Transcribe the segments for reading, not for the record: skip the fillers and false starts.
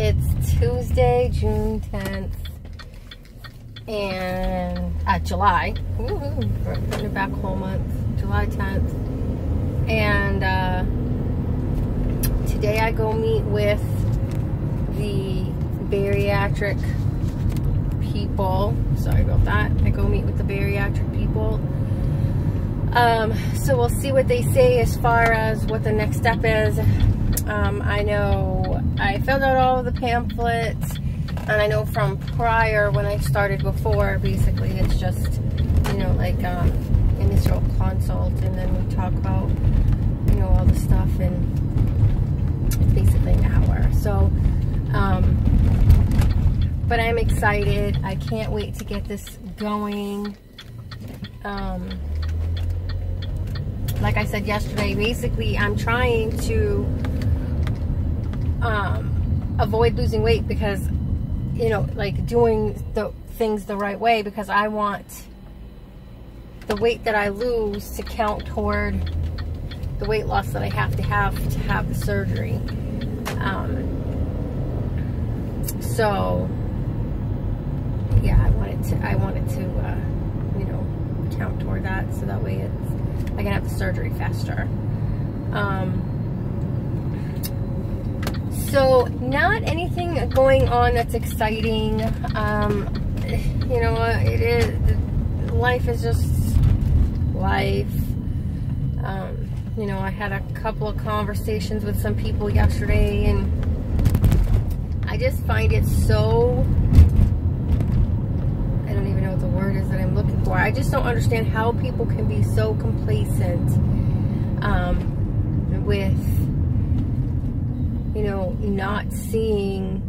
It's Tuesday, June 10th, and July. Woohoo! We're in the back whole month, July 10th. And today I go meet with the bariatric people. Sorry about that. I go meet with the bariatric people. So we'll see what they say as far as what the next step is. I know I filled out all of the pamphlets, and I know from prior when I started before, basically it's just, you know, like initial consult, and then we talk about, you know, all the stuff, and it's basically an hour. So, but I'm excited. I can't wait to get this going. Like I said yesterday, basically I'm trying to avoid losing weight because, you know, like doing the things the right way, because I want the weight that I lose to count toward the weight loss that I have to have the surgery. So yeah, I wanted to you know, count toward that, so that way I can have the surgery faster. So not anything going on that's exciting. You know, it is, life is just life. You know, I had a couple of conversations with some people yesterday, and I just find it so, I don't even know what the word is that I'm looking for. I just don't understand how people can be so complacent with, you know, not seeing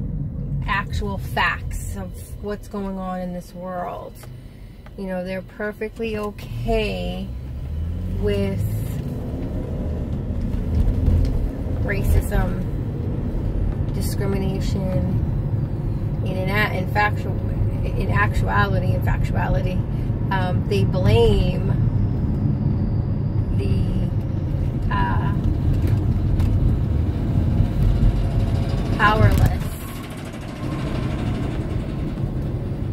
actual facts of what's going on in this world. You know, they're perfectly okay with racism, discrimination, in actuality, they blame the powerless.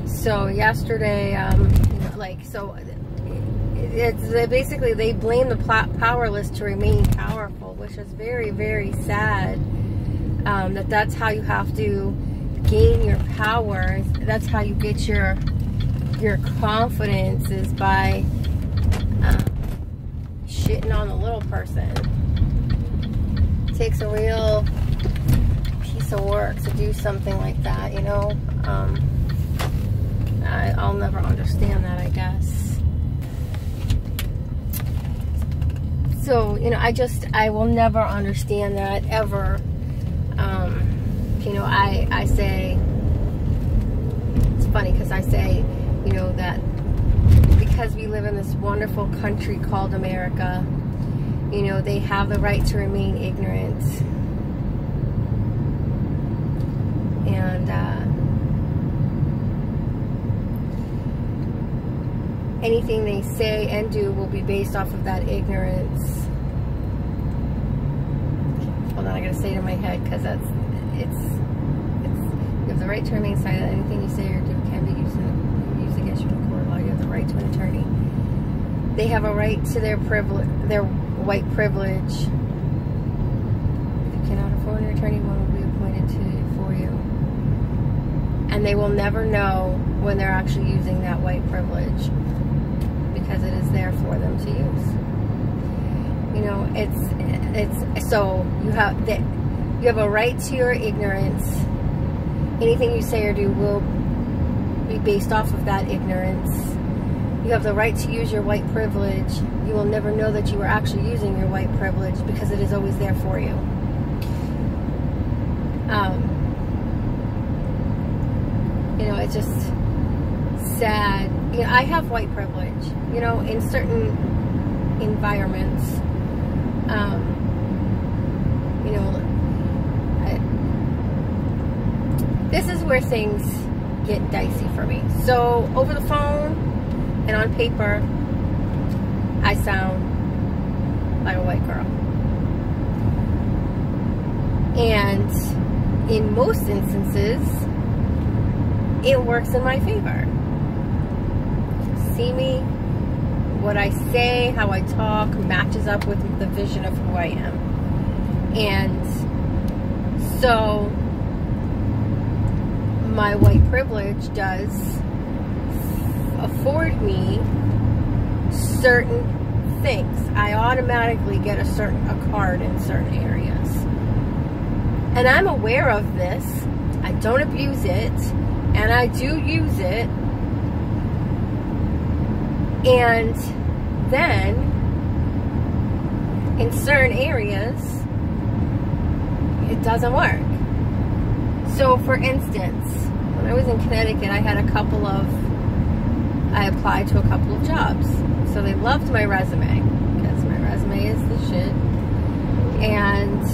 So yesterday, you know, like, so it's basically they blame the powerless to remain powerful, which is very, very sad. That's how you have to gain your power. That's how you get your confidence, is by shitting on the little person. It takes a real piece of work to do something like that, you know. I'll never understand that, I guess. So, you know, I will never understand that, ever. You know, I say, it's funny because I say, you know, that because we live in this wonderful country called America, you know, they have the right to remain ignorant. And anything they say and do will be based off of that ignorance. Hold on, I gotta say it in my head, because you have the right to remain silent. Anything you say or do can be used against you in court of law. You have the right to an attorney. They have a right to their privilege, their white privilege. If you cannot afford an attorney, one will be appointed for you. And they will never know when they're actually using that white privilege, because it is there for them to use. You know, it's so you have a right to your ignorance. Anything you say or do will be based off of that ignorance. You have the right to use your white privilege. You will never know that you are actually using your white privilege, because it is always there for you. You know, it's just sad. You know, I have white privilege, you know, in certain environments. You know, this is where things get dicey for me. So over the phone and on paper, I sound like a white girl. And in most instances, it works in my favor. See me, what I say, how I talk matches up with the vision of who I am. And so my white privilege does afford me certain things. I automatically get a card in certain areas. And I'm aware of this. I don't abuse it, and I do use it. And then in certain areas it doesn't work. So for instance, when I was in Connecticut, I applied to a couple of jobs. So they loved my resume, because my resume is the shit. And,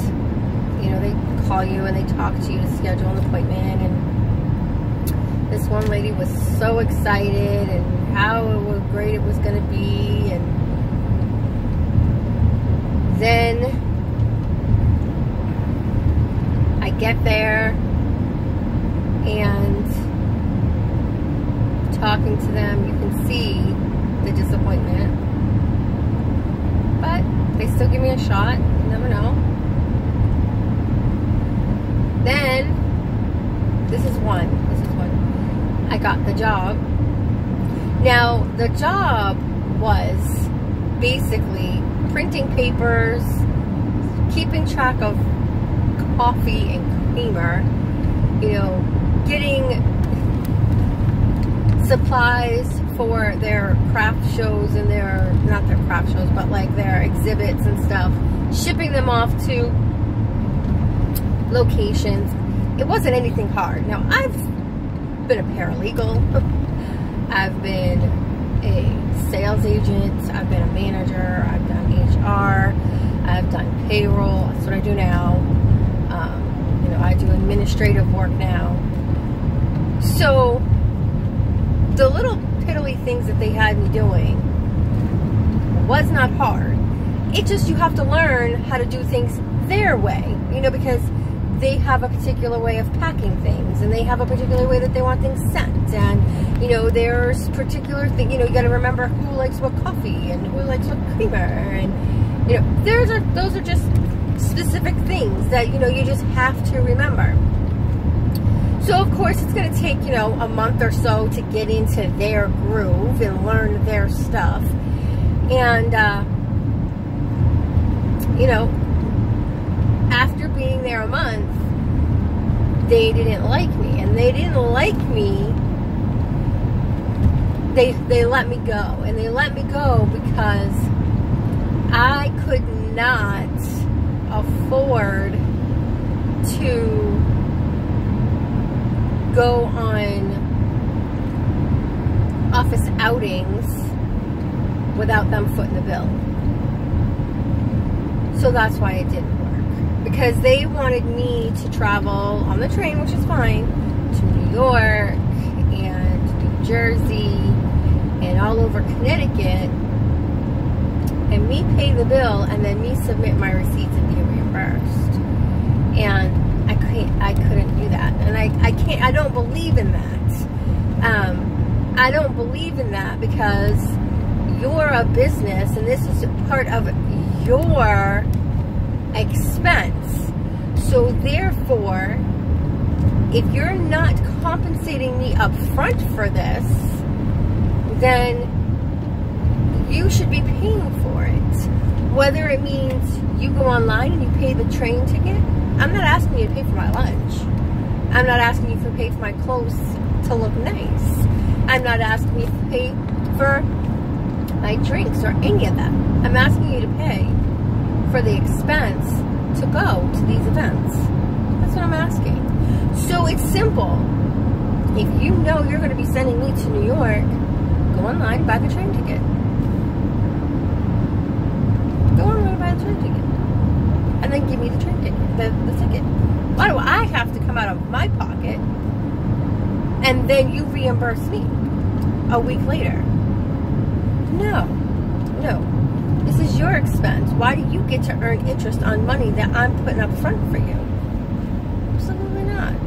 you know, they call you and they talk to you to schedule an appointment. And this one lady was so excited and how great it was going to be. And then I get there and talking to them, you can see the disappointment, but they still give me a shot. You never know. Then this is one I got the job. Now the job was basically printing papers, keeping track of coffee and creamer, you know, getting supplies for their craft shows and not their craft shows, but like their exhibits and stuff, shipping them off to locations. It wasn't anything hard. Now, I've been a paralegal, I've been a sales agent, I've been a manager, I've done HR, I've done payroll. That's what I do now. You know, I do administrative work now. So the little piddly things that they had me doing was not hard. It just, you have to learn how to do things their way, you know, because they have a particular way of packing things, and they have a particular way that they want things sent, and, you know, there's particular thing, you know, you got to remember who likes what coffee and who likes what creamer, and, you know, those are just specific things that, you know, you just have to remember. So, of course, it's going to take, you know, a month or so to get into their groove and learn their stuff. And, you know, after being there a month, they didn't like me. And they didn't like me. They let me go. And they let me go because I could not afford to go on office outings without them footing the bill. So that's why it didn't work. Because they wanted me to travel on the train, which is fine, to New York and New Jersey and all over Connecticut, and me pay the bill and then me submit my receipts and be reimbursed. And I couldn't do that, and I don't believe in that. I don't believe in that, because you're a business and this is part of your expense. So therefore, if you're not compensating me up front for this, then you should be paying for it. Whether it means you go online and you pay the train ticket. I'm not asking you to pay for my lunch. I'm not asking you to pay for my clothes to look nice. I'm not asking you to pay for my drinks or any of that. I'm asking you to pay for the expense to go to these events. That's what I'm asking. So it's simple. If you know you're going to be sending me to New York, go online and buy the train ticket. Go online and buy the train ticket. And then give me the train ticket, the ticket. Why do I have to come out of my pocket and then you reimburse me a week later? No. No. This is your expense. Why do you get to earn interest on money that I'm putting up front for you? Absolutely not. not?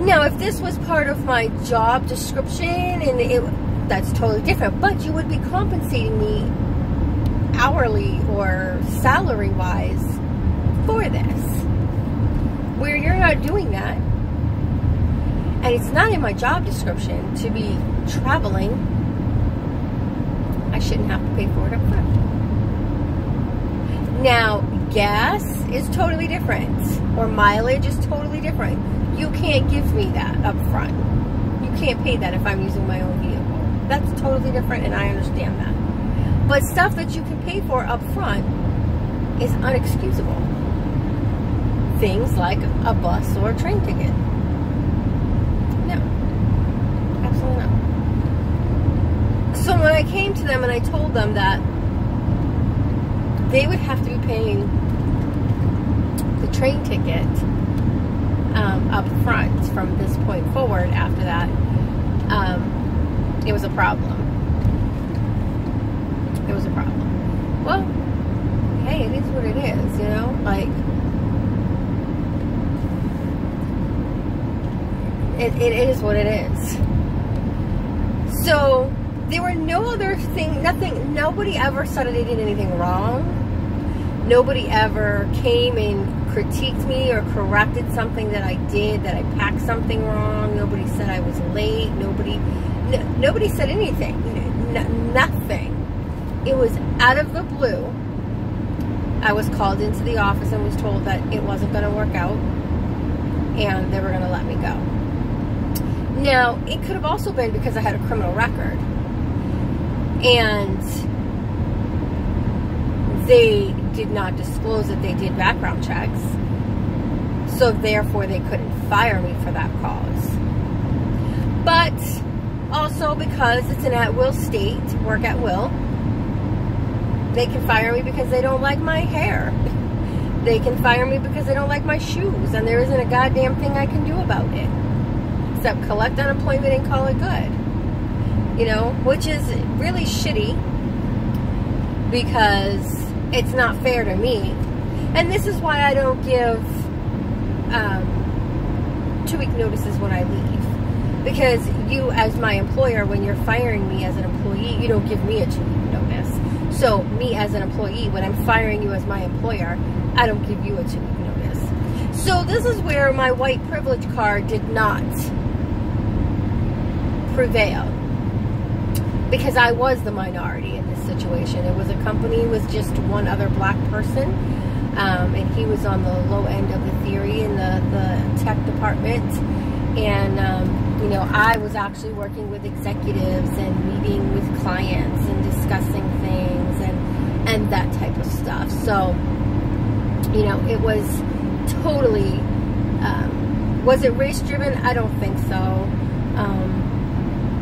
Now, if this was part of my job description, and that's totally different, but you would be compensating me hourly or salary-wise for this, where you're not doing that, and it's not in my job description to be traveling. I shouldn't have to pay for it up front. Now, gas is totally different, or mileage is totally different. You can't give me that up front. You can't pay that if I'm using my own vehicle. That's totally different, and I understand that. But stuff that you can pay for up front is unexcusable. Things like a bus or a train ticket. No. Absolutely not. So when I came to them and I told them that they would have to be paying the train ticket up front from this point forward after that, it was a problem. It was a problem. Well, hey, it is what it is, you know? Like, it is what it is. So, there were no other thing, nothing, nobody ever said I did anything wrong. Nobody ever came and critiqued me or corrected something that I did, that I packed something wrong. Nobody said I was late. Nobody said anything. Nothing. It was out of the blue. I was called into the office and was told that it wasn't going to work out and they were going to let me go. Now, it could have also been because I had a criminal record. And they did not disclose that they did background checks, so therefore they couldn't fire me for that cause. But also because it's an at-will state, work at will, they can fire me because they don't like my hair. They can fire me because they don't like my shoes, and there isn't a goddamn thing I can do about it except collect unemployment and call it good. You know, which is really shitty because it's not fair to me. And this is why I don't give 2-week notices when I leave. Because you, as my employer, when you're firing me as an employee, you don't give me a 2-week notice. So me as an employee, when I'm firing you as my employer, I don't give you a 2-week notice. So this is where my white privilege card did not prevail. Because I was the minority in this situation. It was a company with just one other black person, and he was on the low end of the theory in the tech department. And you know, I was actually working with executives and meeting with clients and discussing things and that type of stuff. So, you know, it was totally. Was it race driven? I don't think so.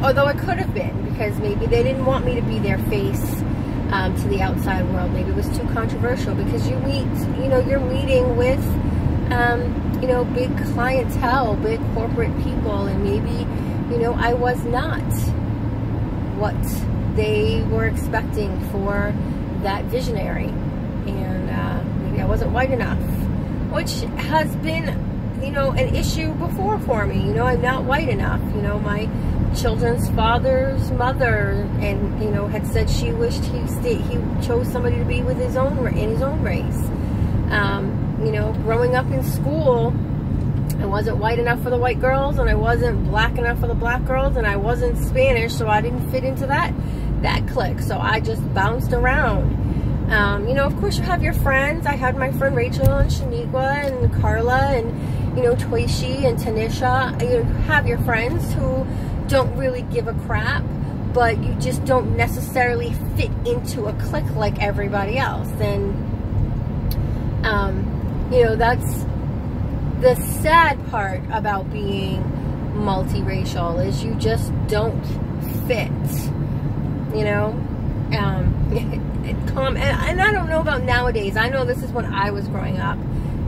Although it could have been, because maybe they didn't want me to be their face to the outside world. Maybe it was too controversial, because you meet, you know, you're meeting with, you know, big clientele, big corporate people, and maybe, you know, I was not what they were expecting for that visionary, and maybe I wasn't white enough, which has been, you know, an issue before for me. You know, I'm not white enough. You know, my children's father's mother, and you know, had said she wished he chose somebody to be with his own race. You know, growing up in school, I wasn't white enough for the white girls, and I wasn't black enough for the black girls, and I wasn't Spanish, so I didn't fit into that clique. So I just bounced around. You know, of course you have your friends. I had my friend Rachel and Shaniqua and Carla and, you know, Toishi and Tanisha. You have your friends who don't really give a crap, but you just don't necessarily fit into a clique like everybody else. And you know, that's the sad part about being multiracial, is you just don't fit, you know. And I don't know about nowadays. I know this is when I was growing up.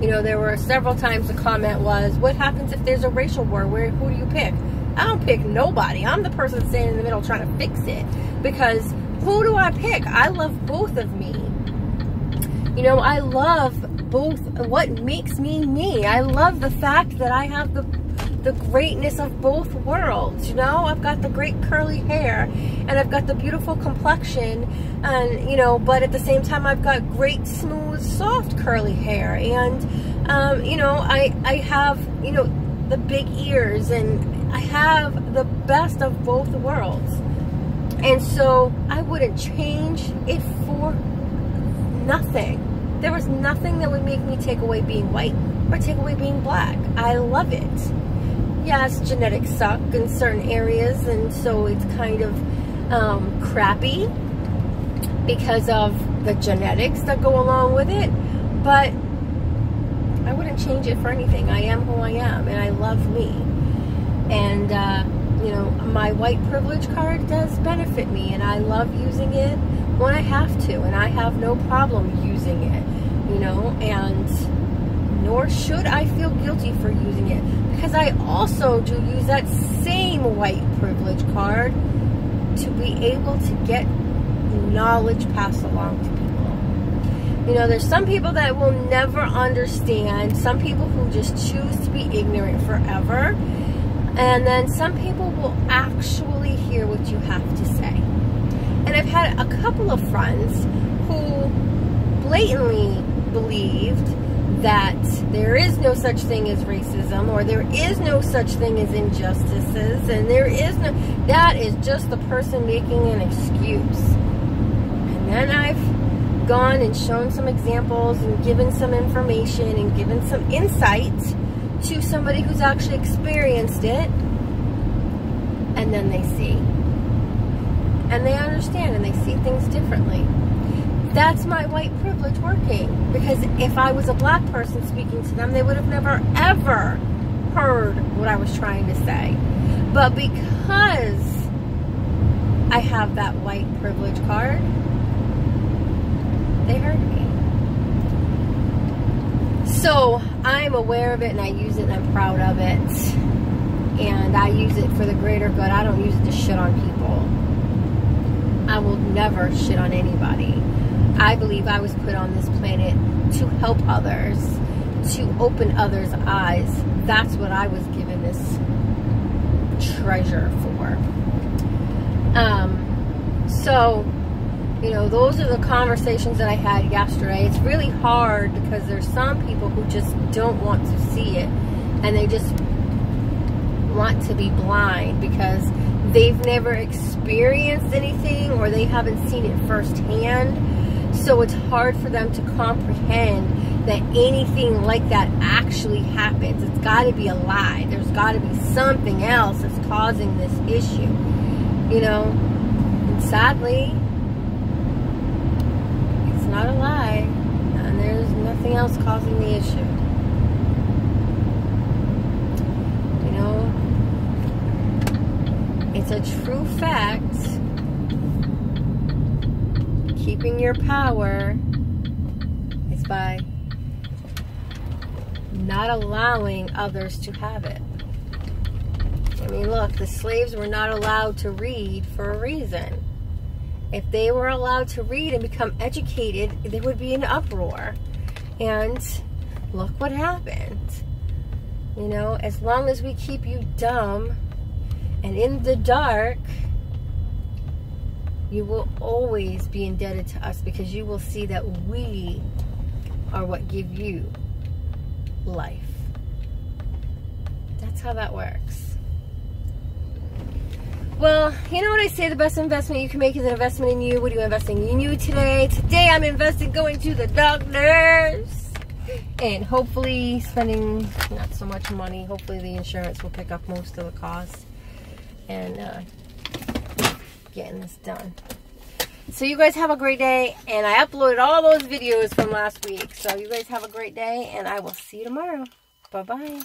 You know, there were several times the comment was, what happens if there's a racial war? Who do you pick? I don't pick nobody. I'm the person standing in the middle trying to fix it. Because who do I pick? I love both of me. You know, I love what makes me me. I love the fact that I have the greatness of both worlds. You know, I've got the great curly hair and I've got the beautiful complexion, and you know, but at the same time I've got great smooth soft curly hair, and you know, I have, you know, the big ears, and I have the best of both worlds. And so I wouldn't change it for nothing. There was nothing that would make me take away being white or take away being black. I love it. Yes, genetics suck in certain areas, and so it's kind of crappy because of the genetics that go along with it, but I wouldn't change it for anything. I am who I am, and I love me. And you know, my white privilege card does benefit me, and I love using it when I have to, and I have no problem using it, you know, and nor should I feel guilty for using it, because I also do use that same white privilege card to be able to get knowledge passed along to people. You know, there's some people that will never understand, some people who just choose to be ignorant forever, and then some people will actually hear what you have to say. And I've had a couple of friends who blatantly believed that there is no such thing as racism, or there is no such thing as injustices, and there is no, that is just the person making an excuse. And then I've gone and shown some examples and given some information and given some insight to somebody who's actually experienced it, and then they see, and they understand, and they see things differently. That's my white privilege working, because if I was a black person speaking to them, they would have never ever heard what I was trying to say. But because I have that white privilege card, they heard me. So I'm aware of it, and I use it, and I'm proud of it, and I use it for the greater good. I don't use it to shit on people. I will never shit on anybody. I believe I was put on this planet to help others, to open others' eyes. That's what I was given this treasure for. So, you know, those are the conversations that I had yesterday. It's really hard because there's some people who just don't want to see it, and they just want to be blind because they've never experienced anything, or they haven't seen it firsthand. So it's hard for them to comprehend that anything like that actually happens. It's got to be a lie. There's got to be something else that's causing this issue, you know. And sadly, it's not a lie, and there's nothing else causing the issue. You know, it's a true fact. Keeping your power is by not allowing others to have it. I mean, look, the slaves were not allowed to read for a reason. If they were allowed to read and become educated, there would be an uproar. And look what happened. You know, as long as we keep you dumb and in the dark, you will always be indebted to us, because you will see that we are what give you life. That's how that works. Well, you know what I say, the best investment you can make is an investment in you. What are you investing in you today? Today I'm investing going to the doctors, and hopefully spending not so much money. Hopefully the insurance will pick up most of the cost, and getting this done. So you guys have a great day, and I uploaded all those videos from last week. So you guys have a great day, and I will see you tomorrow. Bye-bye.